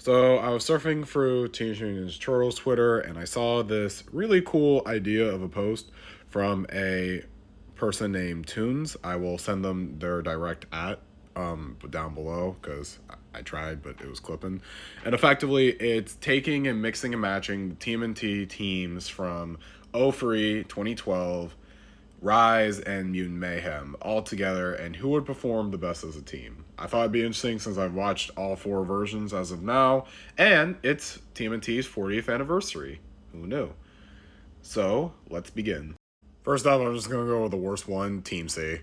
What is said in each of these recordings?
So I was surfing through Teenage Mutant Ninja Turtles Twitter, and I saw this really cool idea of a post from a person named Tunes. I will send them their direct at down below because I tried, but it was clipping. And effectively, it's taking and mixing and matching Tmnt teams from 03, 2012, Rise, and Mutant Mayhem all together, and who would perform the best as a team. I thought it'd be interesting since I've watched all four versions as of now, and it's TMNT's 40th anniversary. Who knew? So, let's begin. First up, I'm just gonna go with the worst one, Team C.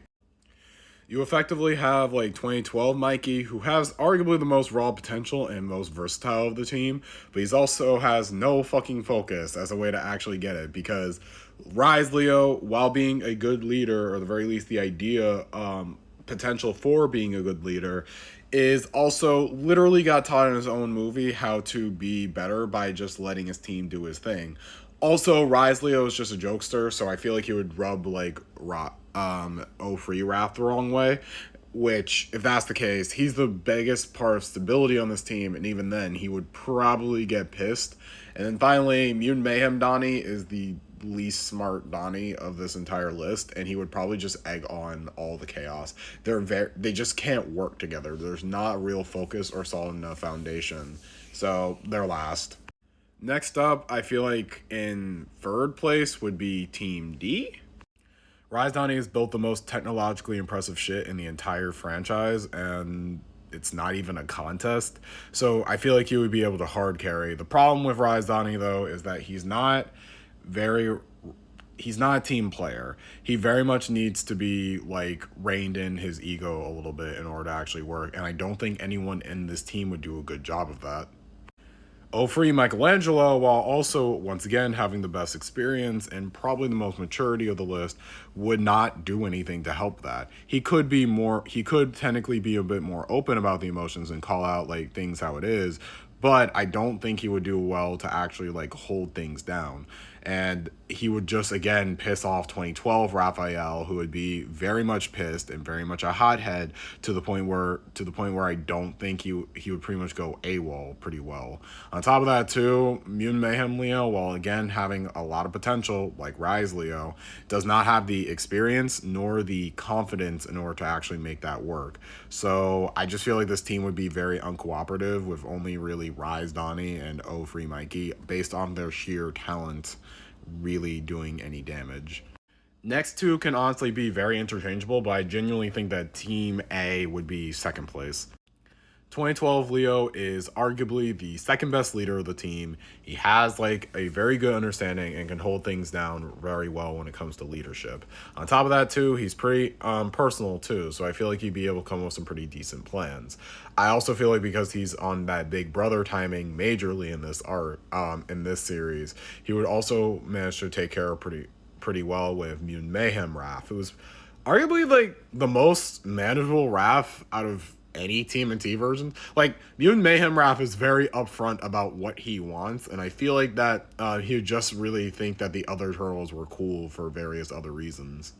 You effectively have like 2012 Mikey, who has arguably the most raw potential and most versatile of the team, but he's also has no fucking focus as a way to actually get it because Rise Leo, while being a good leader, or the very least the idea, potential for being a good leader, is also literally got taught in his own movie how to be better by just letting his team do his thing. Also, Rise Leo is just a jokester, so I feel like he would rub like Free Wrath the wrong way. Which, if that's the case, he's the biggest part of stability on this team, and even then, he would probably get pissed. And then finally, Mutant Mayhem Donnie is the least smart Donnie of this entire list, and he would probably just egg on all the chaos. They just can't work together. There's not real focus or solid enough foundation, so they're last. Next up, I feel like in third place would be Team D. Rise Donnie has built the most technologically impressive shit in the entire franchise, and it's not even a contest. So I feel like he would be able to hard carry. The problem with Rise Donnie, though, is that very he's not a team player. He very much needs to be like reined in his ego a little bit in order to actually work, and I don't think anyone in this team would do a good job of that. Free Michelangelo, while also once again having the best experience and probably the most maturity of the list, would not do anything to help that. He could technically be a bit more open about the emotions and call out like things how it is, but I don't think he would do well to actually like hold things down. And he would just again piss off 2012 Raphael, who would be very much pissed and very much a hothead to the point where I don't think he would pretty much go AWOL pretty well. On top of that too, Mutant Mayhem Leo, while again having a lot of potential like Rise Leo, does not have the experience nor the confidence in order to actually make that work. So I just feel like this team would be very uncooperative with only really Rise Donnie and O Free Mikey based on their sheer talent really doing any damage. Next two can honestly be very interchangeable, but I genuinely think that Team A would be second place. 2012 Leo is arguably the second best leader of the team. He has like a very good understanding and can hold things down very well when it comes to leadership. On top of that too, he's pretty personal too, so I feel like he'd be able to come up with some pretty decent plans. I also feel like because he's on that big brother timing majorly in this series, he would also manage to take care of pretty well with Mutant Mayhem Raph. It was arguably like the most manageable Raph out of any TMNT version. Like, Mutant Mayhem Raph is very upfront about what he wants, and I feel like that he would just really think that the other turtles were cool for various other reasons.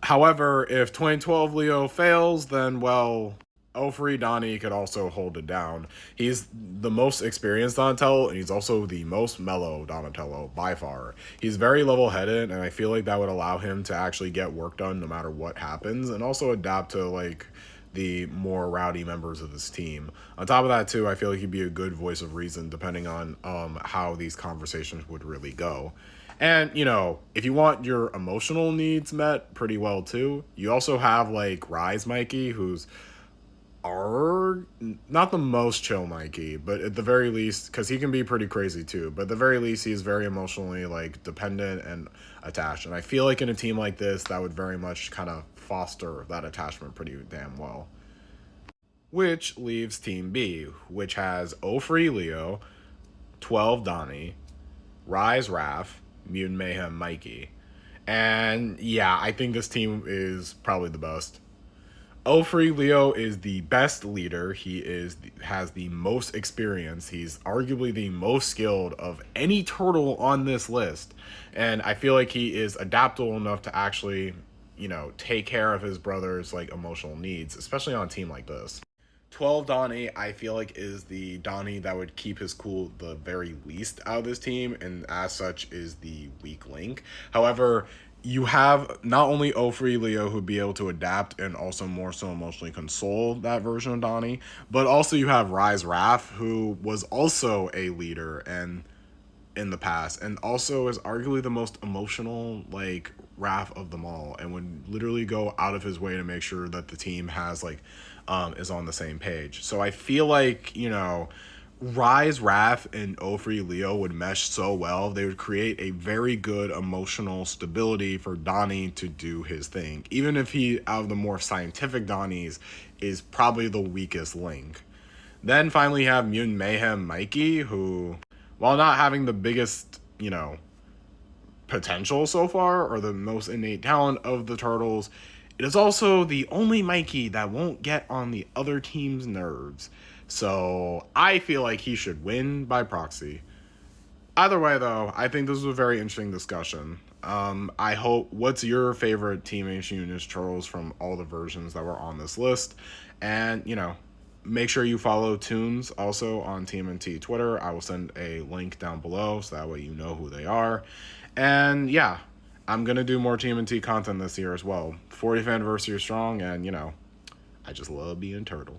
However, if 2012 Leo fails, then, well, Ofri Donnie could also hold it down. He's the most experienced Donatello, and he's also the most mellow Donatello by far. He's very level-headed, and I feel like that would allow him to actually get work done no matter what happens, and also adapt to, like, the more rowdy members of this team. On top of that, too, I feel like he'd be a good voice of reason depending on how these conversations would really go. And, you know, if you want your emotional needs met pretty well, too, you also have, like, Rise Mikey, who's are not the most chill Mikey, but at the very least, because he can be pretty crazy too, but at the very least he's very emotionally like dependent and attached, and I feel like in a team like this that would very much kind of foster that attachment pretty damn well. Which leaves Team B, which has Ofri Leo, 12 Donnie, Rise Raph, Mutant Mayhem Mikey. And yeah, I think this team is probably the best. Ofri Leo is the best leader. Has the most experience. He's arguably the most skilled of any turtle on this list. And I feel like he is adaptable enough to actually, take care of his brother's like emotional needs, especially on a team like this. 12 Donnie, I feel like, is the Donnie that would keep his cool the very least out of this team, and as such is the weak link. However, you have not only Ofri Leo who'd be able to adapt and also more so emotionally console that version of Donnie, but also you have Rise Raph, who was also a leader and in the past, and also is arguably the most emotional like Raph of them all, and would literally go out of his way to make sure that the team has like is on the same page. So I feel like, you know, Rise Raph and Ofri Leo would mesh so well. They would create a very good emotional stability for Donnie to do his thing, even if he, out of the more scientific Donnies, is probably the weakest link. Then finally you have Mutant Mayhem Mikey, who, while not having the biggest, you know, potential so far or the most innate talent of the Turtles, it is also the only Mikey that won't get on the other team's nerves. So I feel like he should win by proxy. Either way, though, I think this was a very interesting discussion. I hope. What's your favorite Teenage Mutant Ninja Turtles from all the versions that were on this list? And, you know, make sure you follow Tunes also on Tmnt Twitter. I will send a link down below so that way you know who they are. And yeah, I'm gonna do more Tmnt content this year as well. 40th anniversary is strong, and you know, I just love being Turtle.